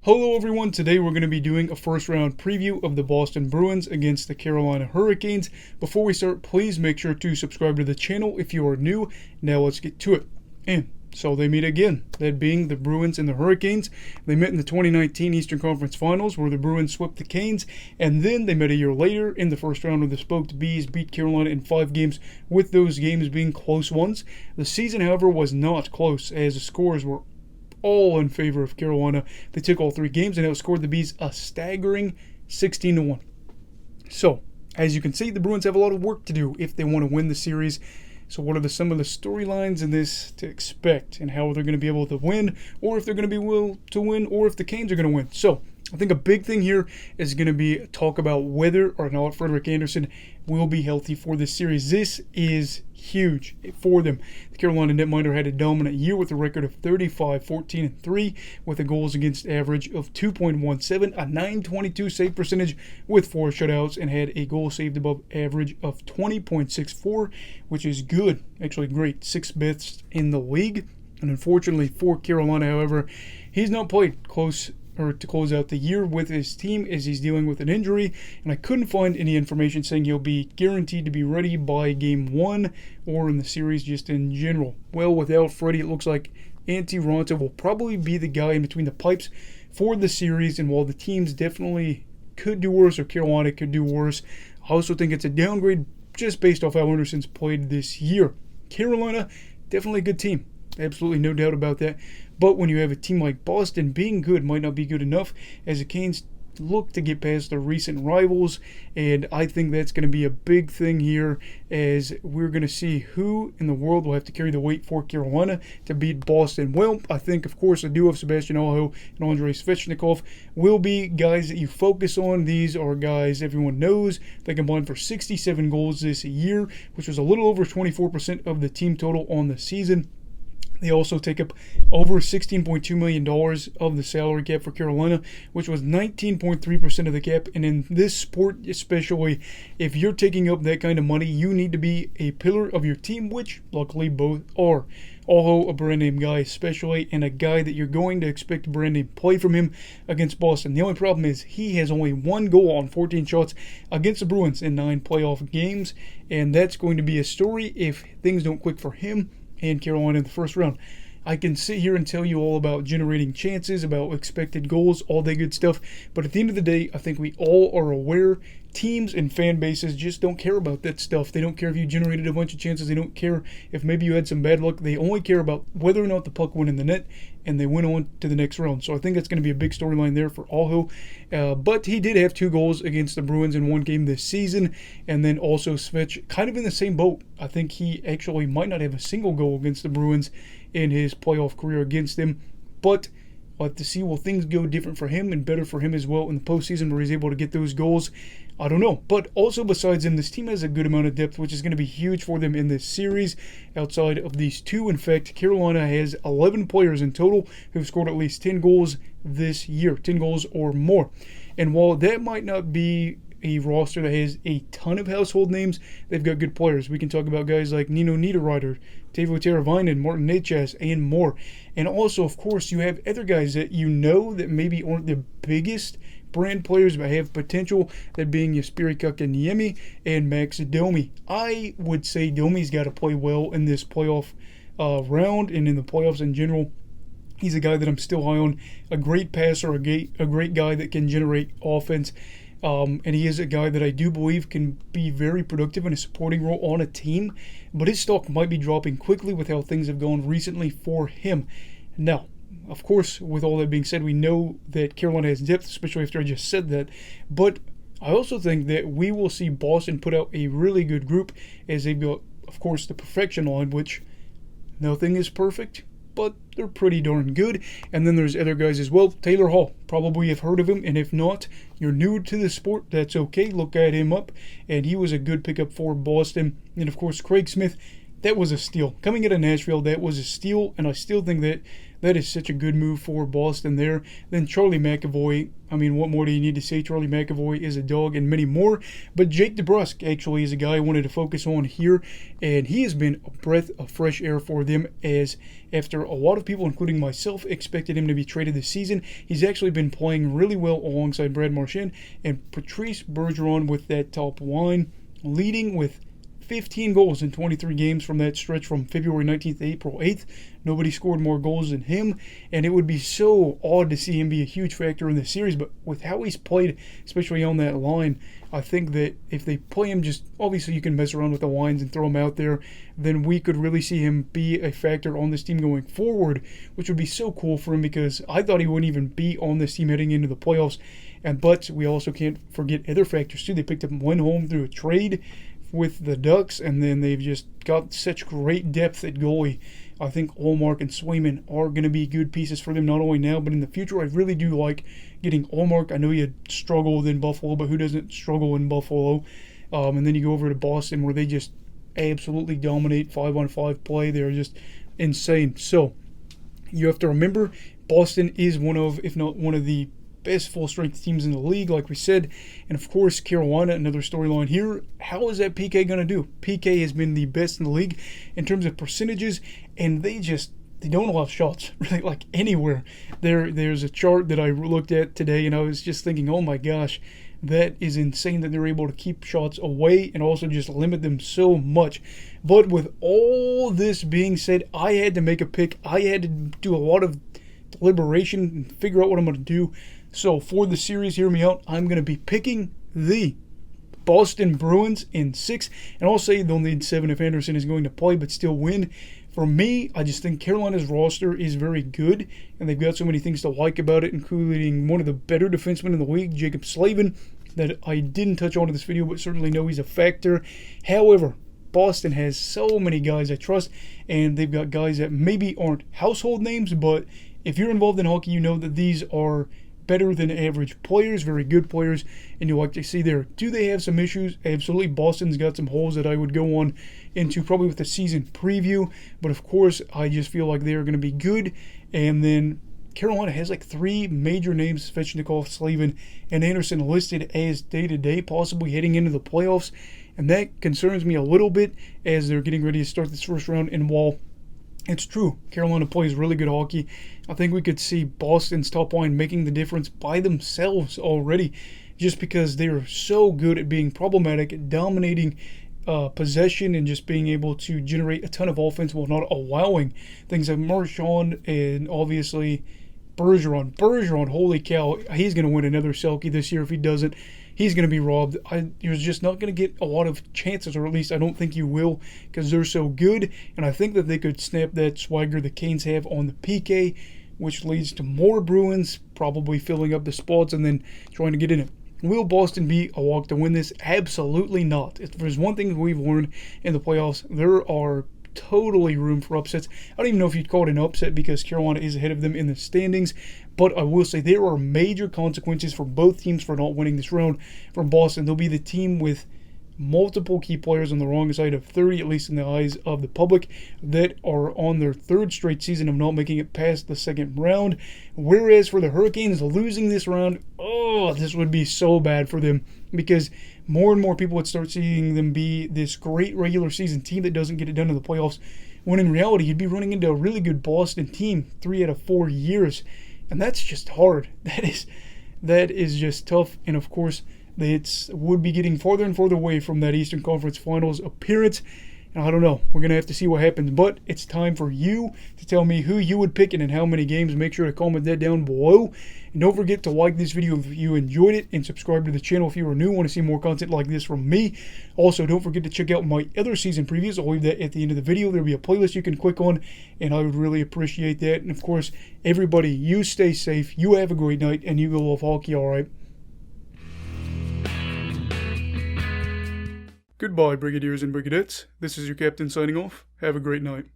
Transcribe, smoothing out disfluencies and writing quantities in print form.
Hello everyone, today we're going to be doing a first round preview of the Boston Bruins against the Carolina Hurricanes. Before we start, please make sure to subscribe to the channel if you are new. Now let's get to it. And so they meet again, that being the Bruins and the Hurricanes. They met in the 2019 Eastern Conference Finals where the Bruins swept the Canes, and then they met a year later in the first round where the Spoked Bees beat Carolina in 5 games, with those games being close ones. The season, however, was not close as the scores were all in favor of Carolina. They took all 3 games and outscored the Bees a staggering 16-1. So, as you can see, the Bruins have a lot of work to do if they want to win the series. So what are some of the storylines in this to expect, and how they're going to be able to win, or if they're going to be able to win, or if the Canes are going to win? So, I think a big thing here is going to be talk about whether or not Frederick Anderson will be healthy for this series. This is huge for them. The Carolina netminder had a dominant year with a record of 35-14-3 with a goals against average of 2.17, a .922 save percentage with 4 shutouts, and had a goal saved above average of 20.64, which is good, actually great, 6th best in the league. And unfortunately for Carolina, however, he's not played to close out the year with his team as he's dealing with an injury, and I couldn't find any information saying he'll be guaranteed to be ready by game 1 or in the series just in general. Well, without Freddie, it looks like Antti Raanta will probably be the guy in between the pipes for the series, and while the teams definitely could do worse, or Carolina could do worse, I also think it's a downgrade just based off how Anderson's played this year. Carolina, definitely a good team. Absolutely no doubt about that. But when you have a team like Boston, being good might not be good enough as the Canes look to get past their recent rivals. And I think that's going to be a big thing here, as we're going to see who in the world will have to carry the weight for Carolina to beat Boston. Well, I think, of course, the duo of Sebastian Aho and Andrei Svechnikov will be guys that you focus on. These are guys everyone knows. They combined for 67 goals this year, which was a little over 24% of the team total on the season. They also take up over $16.2 million of the salary cap for Carolina, which was 19.3% of the cap. And in this sport especially, if you're taking up that kind of money, you need to be a pillar of your team, which luckily both are. Aho, a brand name guy especially, and a guy that you're going to expect a brand name play from him against Boston. The only problem is he has only 1 goal on 14 shots against the Bruins in 9 playoff games, and that's going to be a story if things don't click for him and Carolina in the first round. I can sit here and tell you all about generating chances, about expected goals, all that good stuff, but at the end of the day, I think we all are aware teams and fan bases just don't care about that stuff. They don't care if you generated a bunch of chances. They don't care if maybe you had some bad luck. They only care about whether or not the puck went in the net, and they went on to the next round. So I think that's going to be a big storyline there for Aho. But he did have 2 goals against the Bruins in 1 game this season, and then also Svech, kind of in the same boat. I think he actually might not have a single goal against the Bruins in his playoff career against them. But we'll have to see, will things go different for him and better for him as well in the postseason where he's able to get those goals? I don't know. But also besides him, this team has a good amount of depth, which is going to be huge for them in this series. Outside of these 2, in fact, Carolina has 11 players in total who've scored at least 10 goals this year, 10 goals or more. And while that might not be a roster that has a ton of household names, they've got good players. We can talk about guys like Nino Niederreiter, Teuvo Teravainen, Martin Necas, and more. And also, of course, you have other guys that you know that maybe aren't the biggest brand players but have potential, that being Jesperi Kotkaniemi and Max Domi. I would say Domi's got to play well in this playoff round and in the playoffs in general. He's a guy that I'm still high on, a great passer, a great guy that can generate offense. And he is a guy that I do believe can be very productive in a supporting role on a team, but his stock might be dropping quickly with how things have gone recently for him. Now, of course, with all that being said, we know that Carolina has depth, especially after I just said that, but I also think that we will see Boston put out a really good group, as they've got, of course, the perfection line, which nothing is perfect, but they're pretty darn good. And then there's other guys as well. Taylor Hall, probably have heard of him, and if not, you're new to the sport, that's okay. Look at him up, and he was a good pickup for Boston. And of course, Craig Smith, that was a steal. Coming out of Nashville, that was a steal, and I still think that that is such a good move for Boston there. Then Charlie McAvoy, I mean, what more do you need to say? Charlie McAvoy is a dog and many more. But Jake Debrusk actually is a guy I wanted to focus on here, and he has been a breath of fresh air for them, as after a lot of people, including myself, expected him to be traded this season, he's actually been playing really well alongside Brad Marchand and Patrice Bergeron with that top line, leading with 15 goals in 23 games from that stretch from February 19th to April 8th. Nobody scored more goals than him, and it would be so odd to see him be a huge factor in this series, but with how he's played, especially on that line, I think that if they play him, just obviously you can mess around with the lines and throw him out there, then we could really see him be a factor on this team going forward, which would be so cool for him, because I thought he wouldn't even be on this team heading into the playoffs. But we also can't forget other factors too. They picked up Lindholm through a trade with the Ducks, and then they've just got such great depth at goalie. I think Ullmark and Swayman are going to be good pieces for them, not only now but in the future. I really do like getting Ullmark. I know he had struggled in Buffalo, but who doesn't struggle in Buffalo? And then you go over to Boston, where they just absolutely dominate 5-on-5 play. They're just insane. So you have to remember, Boston is one of, if not one of the best full-strength teams in the league, like we said. And of course, Carolina, another storyline here. How is that PK going to do? PK has been the best in the league in terms of percentages, and they don't allow shots really like anywhere. There's a chart that I looked at today, and I was just thinking, oh my gosh, that is insane that they're able to keep shots away and also just limit them so much. But with all this being said, I had to make a pick. I had to do a lot of deliberation and figure out what I'm going to do. So for the series, hear me out, I'm going to be picking the Boston Bruins in 6. And I'll say they'll need 7 if Anderson is going to play, but still win. For me, I just think Carolina's roster is very good, and they've got so many things to like about it, including one of the better defensemen in the league, Jacob Slavin, that I didn't touch on in this video, but certainly know he's a factor. However, Boston has so many guys I trust, and they've got guys that maybe aren't household names, but if you're involved in hockey, you know that these are better than average players, very good players, and you like to see there. Do they have some issues? Absolutely. Boston's got some holes that I would go on into probably with the season preview, but of course, I just feel like they're going to be good. And then Carolina has like 3 major names, Svechnikov, Slavin, and Anderson listed as day-to-day, possibly heading into the playoffs, and that concerns me a little bit as they're getting ready to start this first round. And while it's true, Carolina plays really good hockey, I think we could see Boston's top line making the difference by themselves already, just because they are so good at being problematic, at dominating possession, and just being able to generate a ton of offense while not allowing things like Marchand and obviously Bergeron. Bergeron, holy cow, he's going to win another Selke this year. If he doesn't, he's going to be robbed. You're just not going to get a lot of chances, or at least I don't think you will, because they're so good. And I think that they could snap that swagger the Canes have on the PK, which leads to more Bruins probably filling up the spots and then trying to get in it. Will Boston be a walk to win this? Absolutely not. If there's one thing we've learned in the playoffs, there are totally room for upsets. I don't even know if you'd call it an upset, because Carolina is ahead of them in the standings, but I will say there are major consequences for both teams for not winning this round. From Boston, they'll be the team with multiple key players on the wrong side of 30, at least in the eyes of the public, that are on their 3rd straight season of not making it past the 2nd round. Whereas for the Hurricanes, losing this round, this would be so bad for them, because more and more people would start seeing them be this great regular season team that doesn't get it done in the playoffs, when in reality you'd be running into a really good Boston team 3 out of 4 years, and that's just hard. That is just tough. And of course, it would be getting farther and farther away from that Eastern Conference Finals appearance. And I don't know. We're going to have to see what happens. But it's time for you to tell me who you would pick and in how many games. Make sure to comment that down below. And don't forget to like this video if you enjoyed it, and subscribe to the channel if you are new, want to see more content like this from me. Also, don't forget to check out my other season previews. I'll leave that at the end of the video. There'll be a playlist you can click on, and I would really appreciate that. And of course, everybody, you stay safe, you have a great night, and you go love hockey, alright? Goodbye, Brigadiers and Brigadettes. This is your captain signing off. Have a great night.